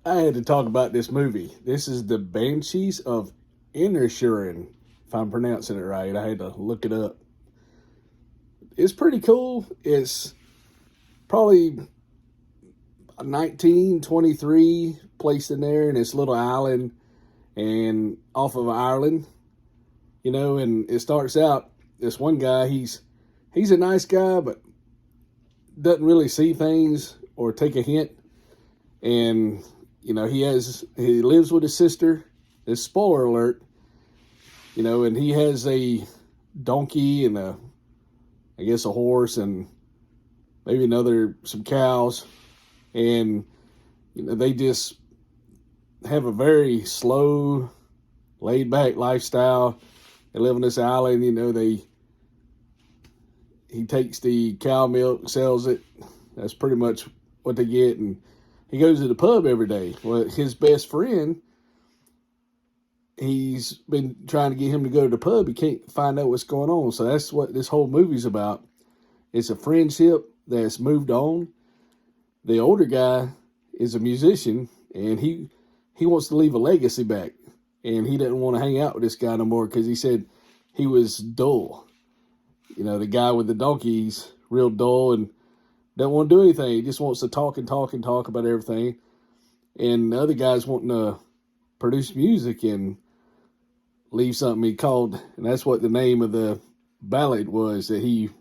I had to talk about this movie. This is the Banshees of Inisherin, if I'm pronouncing it right. I had to look it up. It's pretty cool. It's probably 1923 placed in there in this little island and off of Ireland, and it starts out this one guy, he's a nice guy, but doesn't really see things or take a hint. And he lives with his sister. This spoiler alert, and he has a donkey and I guess a horse and maybe some cows, and they just have a very slow, laid back lifestyle. They live on this island. He takes the cow milk, sells it. That's pretty much what they get, and he goes to the pub every day. Well, his best friend, he's been trying to get him to go to the pub. He can't find out what's going on. So that's what this whole movie's about. It's a friendship that's moved on. The older guy is a musician, and he wants to leave a legacy back. And he doesn't want to hang out with this guy no more because he said he was dull. The guy with the donkey's real dull and doesn't want to do anything. He just wants to talk and talk and talk about everything. And the other guy's wanting to produce music and leave something he called, and that's what the name of the ballad was that he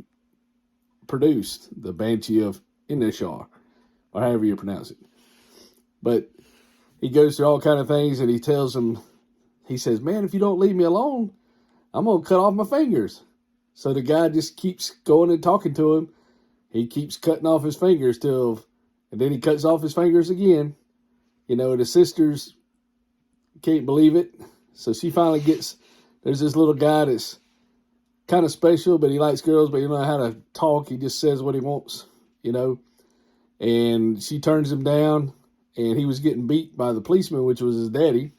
produced, the Banshee of Inisherin, or however you pronounce it. But he goes through all kind of things, and he tells him, he says, "Man, if you don't leave me alone, I'm going to cut off my fingers." So the guy just keeps going and talking to him. He keeps cutting off his fingers and then he cuts off his fingers again. The sisters can't believe it. So she finally there's this little guy that's kind of special, but he likes girls, but he don't know how to talk. He just says what he wants, and she turns him down, and he was getting beat by the policeman, which was his daddy.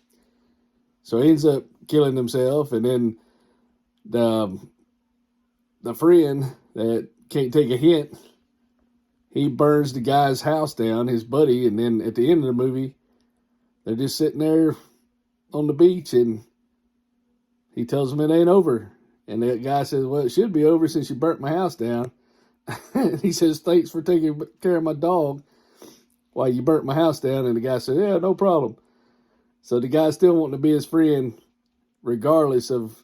So he ends up killing himself, and then the friend that can't take a hint, he burns the guy's house down, his buddy, and then at the end of the movie, they're just sitting there on the beach, and he tells him it ain't over. And the guy says, "Well, it should be over since you burnt my house down." And he says, "Thanks for taking care of my dog while you burnt my house down." And the guy said, "Yeah, no problem." So the guy's still wanting to be his friend regardless of,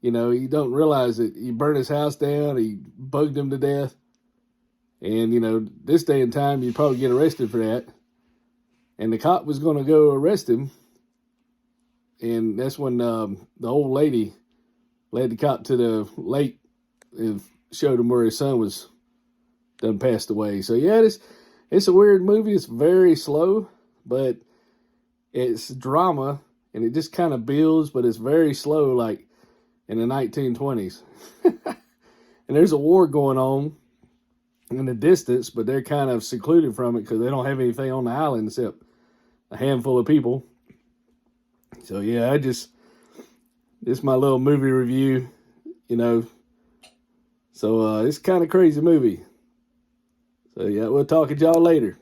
he don't realize that he burnt his house down, he bugged him to death. And, this day and time, you'd probably get arrested for that. And the cop was going to go arrest him. And that's when the old lady led the cop to the lake and showed him where his son was done passed away. So, yeah, it's a weird movie. It's very slow, but it's drama, and it just kind of builds, but it's very slow, like in the 1920s. And there's a war going on in the distance, but they're kind of secluded from it because they don't have anything on the island except a handful of people. So yeah, this my little movie review, So it's kind of crazy movie. So yeah, we'll talk to y'all later.